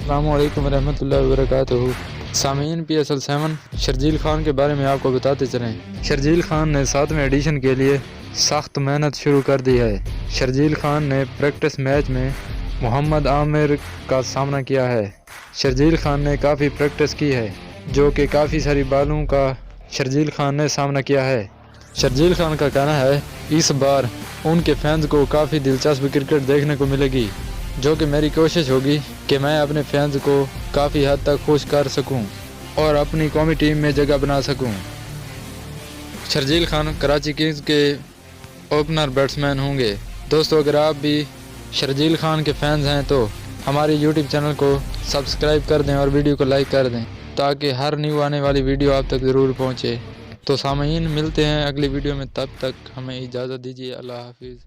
السلام علیکم ورحمۃ اللہ وبرکاتہ۔ سامعین PSL 7 شرجیل خان کے بارے میں آپ کو بتاتے چلیں۔ شرجیل خان نے 7ویں ایڈیشن کے لیے سخت محنت شروع کر دی ہے۔ شرجیل خان نے پریکٹس میچ میں محمد عامر کا سامنا کیا ہے۔ شرجیل خان نے کافی پریکٹس کی ہے، جو کہ کافی ساری بالوں کا شرجیل خان نے سامنا کیا ہے۔ شرجیل خان کا کہنا ہے اس بار ان کے فینز کو کافی دلچسپ کرکٹ دیکھنے کو ملے گی، جو کہ میری کوشش ہوگی کہ میں اپنے فینز کو کافی حد تک خوش کر سکوں اور اپنی قومی ٹیم میں جگہ بنا سکوں۔ شرجیل خان کراچی کنگز کے اوپنر بیٹسمین ہوں گے۔ دوستو، اگر آپ بھی شرجیل خان کے فینز ہیں تو ہمارے YouTube چینل کو سبسکرائب کر دیں اور ویڈیو کو لائک کر دیں تاکہ ہر نیو آنے والی ویڈیو آپ تک ضرور پہنچے۔ تو سامعین، ملتے ہیں اگلی ویڈیو میں، تب تک ہمیں اجازت دیجیے۔ اللہ حافظ۔